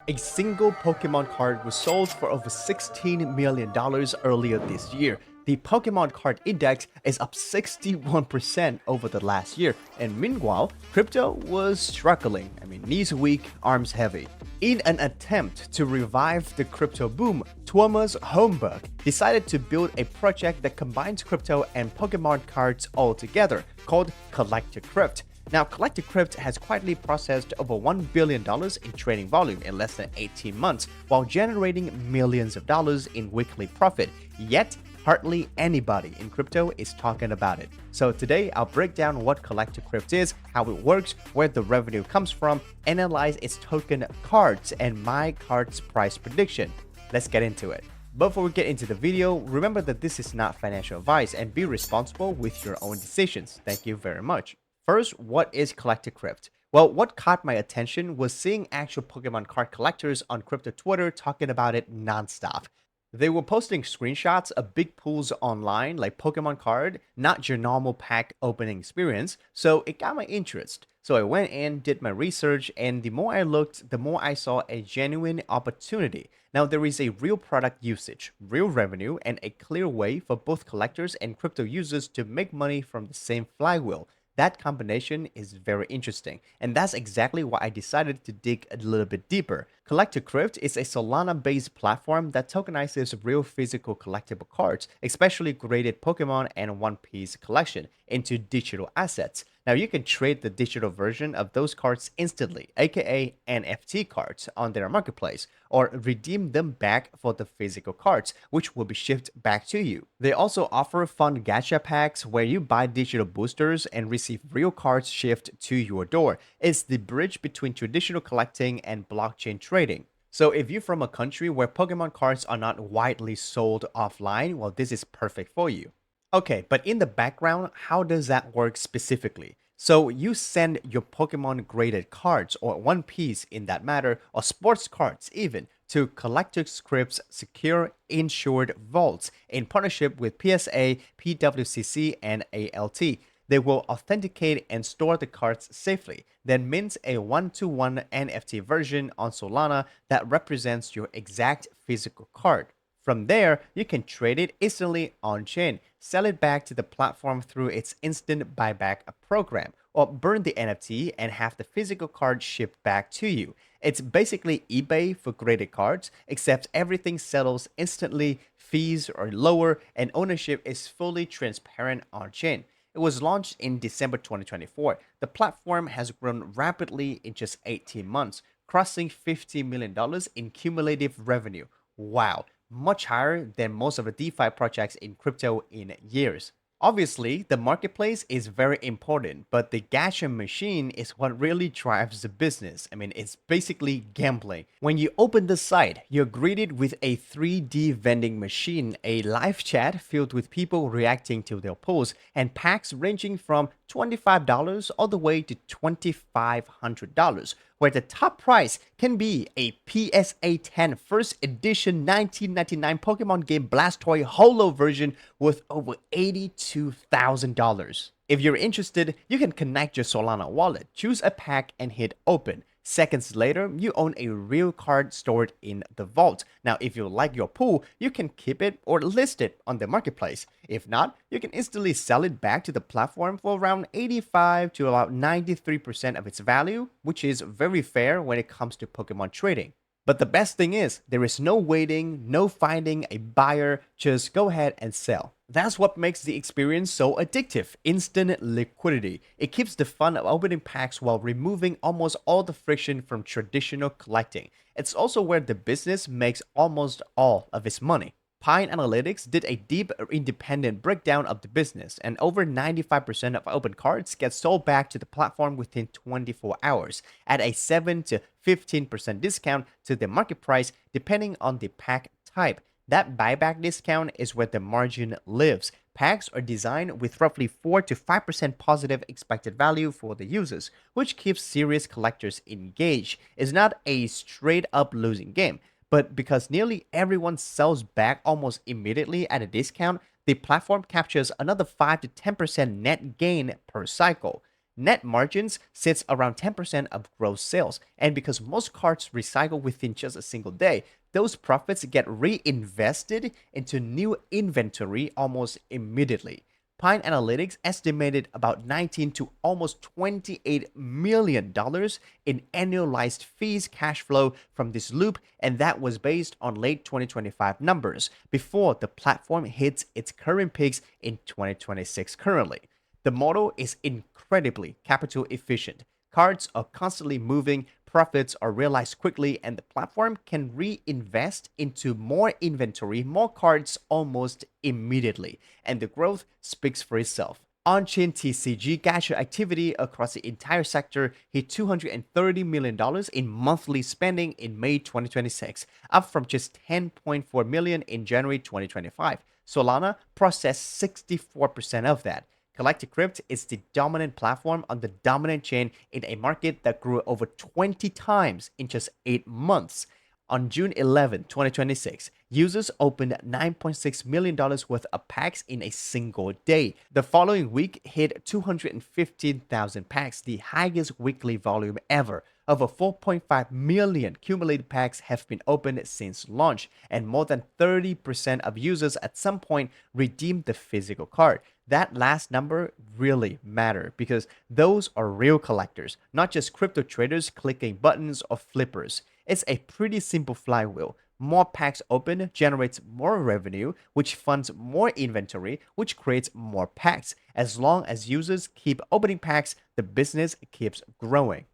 A single Pokemon card was sold for over $16 million earlier this year. The Pokemon card index is up 61% over the last year, and meanwhile, crypto was struggling. Knees weak, arms heavy. In an attempt to revive the crypto boom, Thomas Holmberg decided to build a project that combines crypto and Pokemon cards all together, called Collector Crypt. Now, Collector Crypt has quietly processed over $1 billion in trading volume in less than 18 months, while generating millions of dollars in weekly profit. Yet, hardly anybody in crypto is talking about it. So today, I'll break down what Collector Crypt is, how it works, where the revenue comes from, analyze its token cards, and my card's price prediction. Let's get into it. Before we get into the video, remember that this is not financial advice and be responsible with your own decisions. Thank you very much. First, what is Collector Crypt? Well, what caught my attention was seeing actual Pokemon card collectors on crypto Twitter talking about it nonstop. They were posting screenshots of big pools online like Pokemon card, not your normal pack opening experience, so it got my interest. So I went in, did my research, and the more I looked, the more I saw a genuine opportunity. Now there is a real product usage, real revenue, and a clear way for both collectors and crypto users to make money from the same flywheel. That combination is very interesting, and that's exactly why I decided to dig a little bit deeper. Collector Crypt is a Solana-based platform that tokenizes real physical collectible cards, especially graded Pokemon and One Piece collection, into digital assets. Now you can trade the digital version of those cards instantly, aka NFT cards, on their marketplace, or redeem them back for the physical cards, which will be shipped back to you. They also offer fun gacha packs where you buy digital boosters and receive real cards shipped to your door. It's the bridge between traditional collecting and blockchain trading. So if you're from a country where Pokemon cards are not widely sold offline, well, this is perfect for you. Okay, but in the background, how does that work specifically? So you send your Pokemon graded cards, or One Piece in that matter, or sports cards even, to Collector Crypt's secure insured vaults in partnership with PSA, PWCC, and ALT. They will authenticate and store the cards safely, then mint a one-to-one NFT version on Solana that represents your exact physical card. From there, you can trade it instantly on-chain, sell it back to the platform through its instant buyback program, or burn the NFT and have the physical card shipped back to you. It's basically eBay for graded cards, except everything settles instantly, fees are lower, and ownership is fully transparent on-chain. It was launched in December 2024. The platform has grown rapidly in just 18 months, crossing $50 million in cumulative revenue. Wow, much higher than most of the DeFi projects in crypto in years. Obviously, the marketplace is very important, but the gacha machine is what really drives the business. It's basically gambling. When you open the site, you're greeted with a 3D vending machine, a live chat filled with people reacting to their posts, and packs ranging from $25 all the way to $2,500, where the top price can be a PSA 10 first edition 1999 Pokemon game Blastoise Holo version worth over $82,000. If you're interested, you can connect your Solana wallet, choose a pack, and hit open. Seconds later, you own a real card stored in the vault. Now, if you like your pool, you can keep it or list it on the marketplace. If not, you can instantly sell it back to the platform for around 85 to about 93% of its value, which is very fair when it comes to Pokemon trading. But the best thing is, there is no waiting, no finding a buyer, just go ahead and sell. That's what makes the experience so addictive, instant liquidity. It keeps the fun of opening packs while removing almost all the friction from traditional collecting. It's also where the business makes almost all of its money. Pine Analytics did a deep independent breakdown of the business, and over 95% of open cards get sold back to the platform within 24 hours at a 7 to 15% discount to the market price depending on the pack type. That buyback discount is where the margin lives. Packs are designed with roughly 4 to 5% positive expected value for the users, which keeps serious collectors engaged. It's not a straight up losing game. But because nearly everyone sells back almost immediately at a discount, the platform captures another 5 to 10% net gain per cycle. Net margins sits around 10% of gross sales, and because most cards recycle within just a single day, those profits get reinvested into new inventory almost immediately. Pine Analytics estimated about 19 to almost $28 million in annualized fees cash flow from this loop, and that was based on late 2025 numbers before the platform hits its current peaks in 2026 currently. The model is incredibly capital efficient. Cards are constantly moving, profits are realized quickly, and the platform can reinvest into more inventory, more cards almost immediately. And the growth speaks for itself. On-chain TCG gacha activity across the entire sector hit $230 million in monthly spending in May 2026, up from just $10.4 million in January 2025. Solana processed 64% of that. Collector Crypt is the dominant platform on the dominant chain in a market that grew over 20 times in just 8 months. On June 11, 2026, users opened $9.6 million worth of packs in a single day. The following week hit 215,000 packs, the highest weekly volume ever. Over 4.5 million cumulative packs have been opened since launch, and more than 30% of users at some point redeemed the physical card. That last number really matter because those are real collectors, not just crypto traders clicking buttons or flippers. It's a pretty simple flywheel. More packs open generates more revenue, which funds more inventory, which creates more packs. As long as users keep opening packs, the business keeps growing.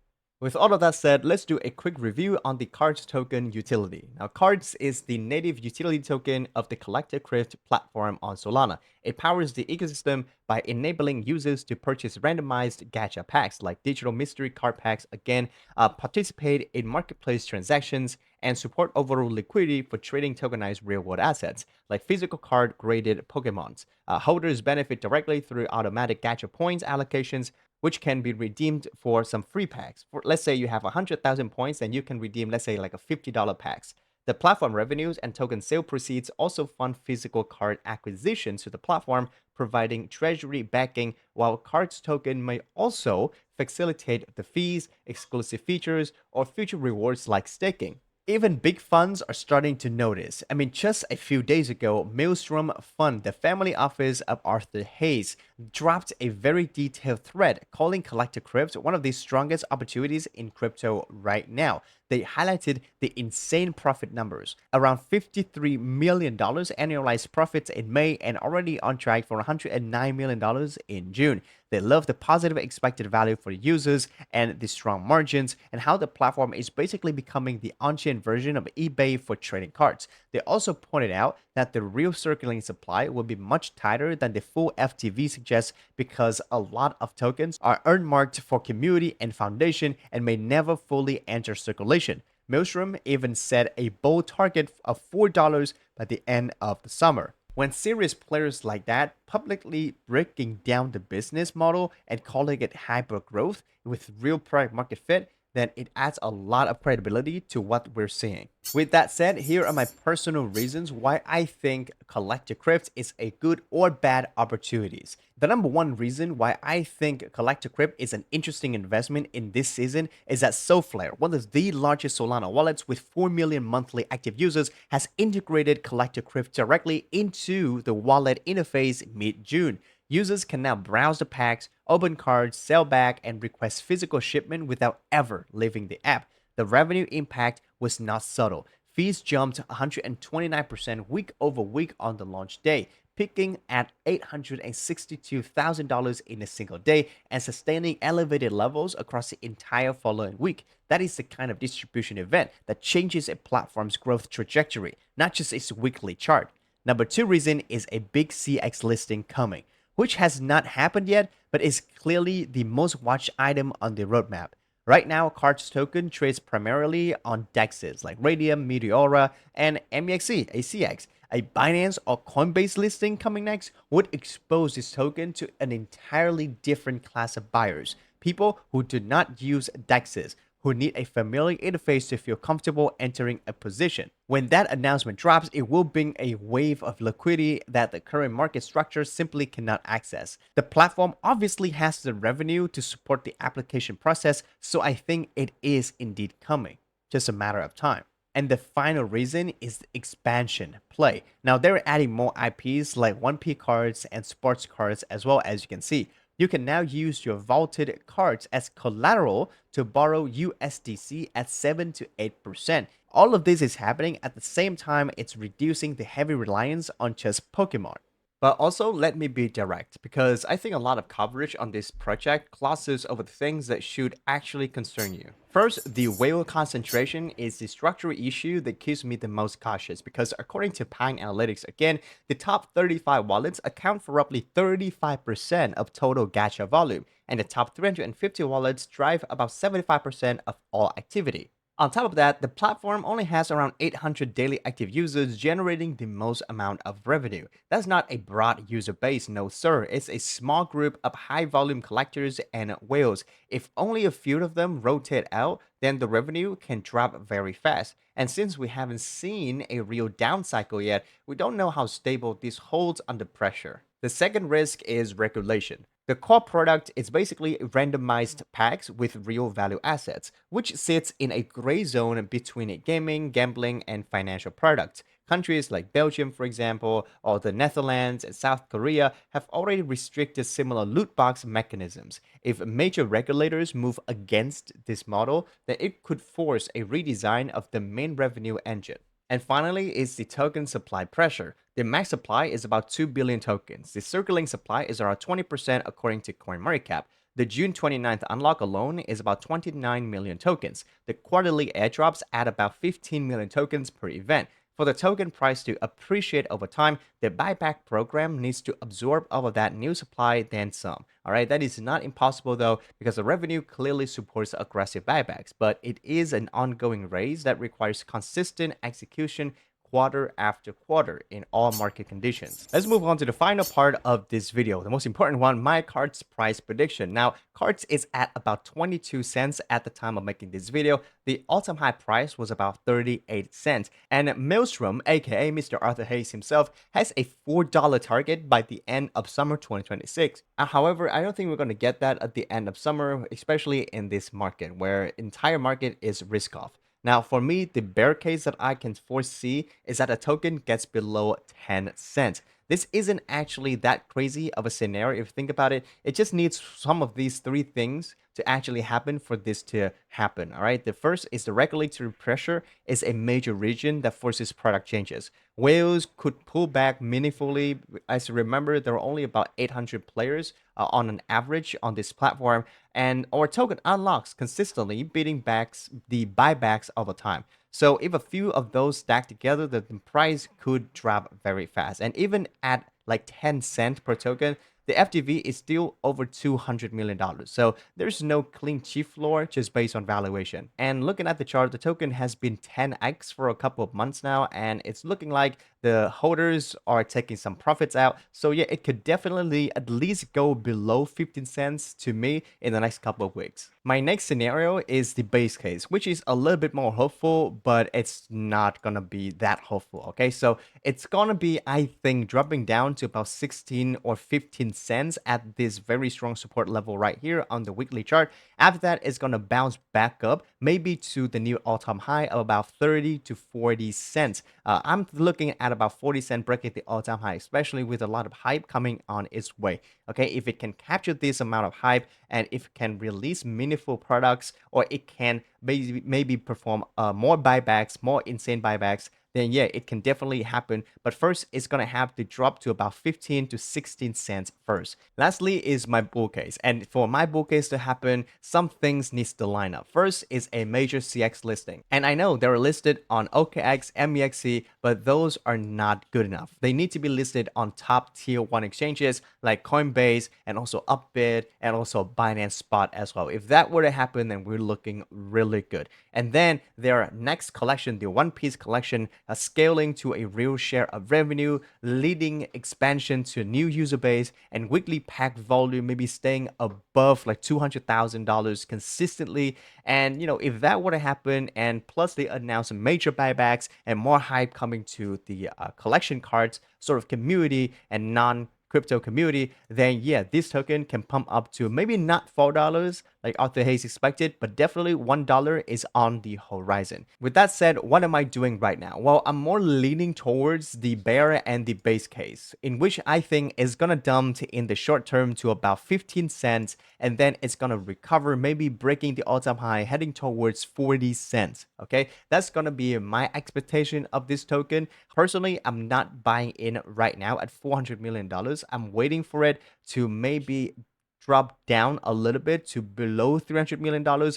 With all of that said, let's do a quick review on the Cards token utility. Now, Cards is the native utility token of the Collector Crypt platform on Solana. It powers the ecosystem by enabling users to purchase randomized gacha packs like digital mystery card packs, again, participate in marketplace transactions, and support overall liquidity for trading tokenized real-world assets like physical card-graded Pokemons. Holders benefit directly through automatic gacha points allocations, which can be redeemed for some free packs. For let's say you have 100,000 points, and you can redeem, let's say, like a $50 packs. The platform revenues and token sale proceeds also fund physical card acquisitions to the platform, providing treasury backing, while Cards token may also facilitate the fees, exclusive features, or future rewards like staking. Even big funds are starting to notice. I mean, just a few days ago, Maelstrom Fund, the family office of Arthur Hayes, dropped a very detailed thread calling Collector Crypt one of the strongest opportunities in crypto right now. They highlighted the insane profit numbers, around $53 million annualized profits in May and already on track for $109 million in June. They love the positive expected value for users and the strong margins and how the platform is basically becoming the on-chain version of eBay for trading cards. They also pointed out that the real circulating supply will be much tighter than the full FTV suggests because a lot of tokens are earmarked for community and foundation and may never fully enter circulation. Maelstrom even set a bold target of $4 by the end of the summer. When serious players like that publicly breaking down the business model and calling it hyper growth with real product market fit, then it adds a lot of credibility to what we're seeing. With that said, here are my personal reasons why I think Collector Crypt is a good or bad opportunities. The number one reason why I think Collector Crypt is an interesting investment in this season is that Solflare, one of the largest Solana wallets with 4 million monthly active users, has integrated Collector Crypt directly into the wallet interface mid-June. Users can now browse the packs, open cards, sell back, and request physical shipment without ever leaving the app. The revenue impact was not subtle. Fees jumped 129% week over week on the launch day, peaking at $862,000 in a single day and sustaining elevated levels across the entire following week. That is the kind of distribution event that changes a platform's growth trajectory, not just its weekly chart. Number two reason is a big CX listing coming, which has not happened yet, but is clearly the most watched item on the roadmap. Right now, Cards token trades primarily on DEXs like Radium, Meteora, and MEXC, ACX. A Binance or Coinbase listing coming next would expose this token to an entirely different class of buyers, people who do not use DEXs, who need a familiar interface to feel comfortable entering a position. When that announcement drops, it will bring a wave of liquidity that the current market structure simply cannot access. The platform obviously has the revenue to support the application process, so I think it is indeed coming. Just a matter of time. And the final reason is the expansion play. Now they're adding more IPs like 1P cards and sports cards as well. As you can see. You can now use your vaulted cards as collateral to borrow USDC at 7 to 8%. All of this is happening at the same time it's reducing the heavy reliance on just Pokemon. But also, let me be direct, because I think a lot of coverage on this project glosses over the things that should actually concern you. First, the whale concentration is the structural issue that keeps me the most cautious, because according to Pine Analytics, again, the top 35 wallets account for roughly 35% of total gacha volume, and the top 350 wallets drive about 75% of all activity. On top of that, the platform only has around 800 daily active users, generating the most amount of revenue. That's not a broad user base, no sir. It's a small group of high volume collectors and whales. If only a few of them rotate out, then the revenue can drop very fast. And since we haven't seen a real down cycle yet, we don't know how stable this holds under pressure. The second risk is regulation. The core product is basically randomized packs with real value assets, which sits in a gray zone between gaming, gambling, and financial products. Countries like Belgium, for example, or the Netherlands and South Korea have already restricted similar loot box mechanisms. If major regulators move against this model, then it could force a redesign of the main revenue engine. And finally is the token supply pressure. The max supply is about 2 billion tokens. The circulating supply is around 20% according to CoinMarketCap. The June 29th unlock alone is about 29 million tokens. The quarterly airdrops add about 15 million tokens per event. For the token price to appreciate over time, the buyback program needs to absorb all of that new supply, then some. All right, that is not impossible though, because the revenue clearly supports aggressive buybacks, but it is an ongoing race that requires consistent execution quarter after quarter in all market conditions. Let's move on to the final part of this video, the most important one, my cards price prediction. Now, cards is at about 22 cents at the time of making this video. The all-time high price was about 38 cents. And Maelstrom, aka Mr. Arthur Hayes himself, has a $4 target by the end of summer 2026. However, I don't think we're going to get that at the end of summer, especially in this market where entire market is risk off. Now, for me, the bear case that I can foresee is that a token gets below 10 cents. This isn't actually that crazy of a scenario if you think about it. It just needs some of these three things to actually happen for this to happen. All right. The first is the regulatory pressure is a major region that forces product changes. Whales could pull back meaningfully. As you remember, there are only about 800 players on an average on this platform, and our token unlocks consistently, beating back the buybacks all the time. So if a few of those stack together, the price could drop very fast. And even at like 10 cents per token, the FTV is still over $200 million. So there's no clean cheap floor just based on valuation. And looking at the chart, the token has been 10x for a couple of months now, and it's looking like the holders are taking some profits out. So yeah, it could definitely at least go below 15 cents to me in the next couple of weeks. My next scenario is the base case, which is a little bit more hopeful, but it's not gonna be that hopeful. Okay, so it's gonna be, I think, dropping down to about 16 or 15 cents at this very strong support level right here on the weekly chart. After that, it's gonna bounce back up, maybe to the new all-time high of about 30 to 40 cents. I'm looking at about 40 cent breaking the all-time high, especially with a lot of hype coming on its way. Okay, if it can capture this amount of hype and if it can release meaningful products, or it can maybe perform more buybacks, more insane buybacks, then yeah, it can definitely happen. But first, it's gonna have to drop to about 15 to 16 cents first. Lastly is my bull case. And for my bull case to happen, some things needs to line up. First is a major CX listing. And I know they're listed on OKX, MEXC, but those are not good enough. They need to be listed on top tier 1 exchanges like Coinbase and also Upbit and also Binance Spot as well. If that were to happen, then we're looking really good. And then their next collection, the One Piece collection, scaling to a real share of revenue, leading expansion to a new user base, and weekly packed volume maybe staying above like $200,000 consistently. And if that were to happen, and plus they announce major buybacks and more hype coming to the collection cards sort of community and non-crypto community, then yeah, this token can pump up to maybe not $4 like Arthur Hayes expected, but definitely $1 is on the horizon. With that said, what am I doing right now? Well, I'm more leaning towards the bear and the base case, in which I think is gonna dump in the short term to about 15 cents, and then it's gonna recover, maybe breaking the all-time high, heading towards 40 cents. Okay, that's gonna be my expectation of this token. Personally, I'm not buying in right now at $400 million. I'm waiting for it to maybe drop down a little bit to below $300 million.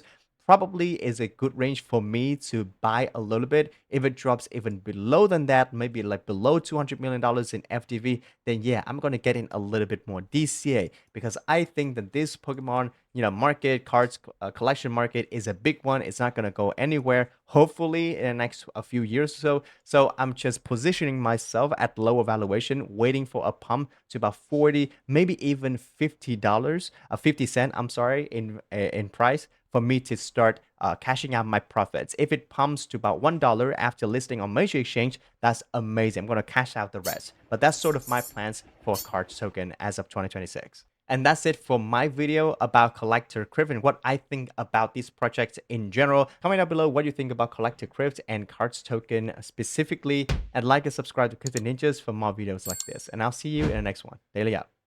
Probably is a good range for me to buy a little bit. If it drops even below than that, maybe like below $200 million in FDV, then yeah, I'm going to get in a little bit more DCA, because I think that this Pokemon, market, cards collection market is a big one. It's not going to go anywhere, hopefully, in the next a few years or so. So I'm just positioning myself at lower valuation, waiting for a pump to about 40, maybe even $50, 50 cent, I'm sorry, in price, for me to start cashing out my profits. If it pumps to about $1 after listing on major exchange, that's amazing. I'm going to cash out the rest. But that's sort of my plans for Cards token as of 2026. And that's it for my video about Collector Crypt and what I think about these projects in general. Comment down below what you think about Collector Crypt and Cards token specifically. And like and subscribe to CryptoNinjas for more videos like this. And I'll see you in the next one. Daily out.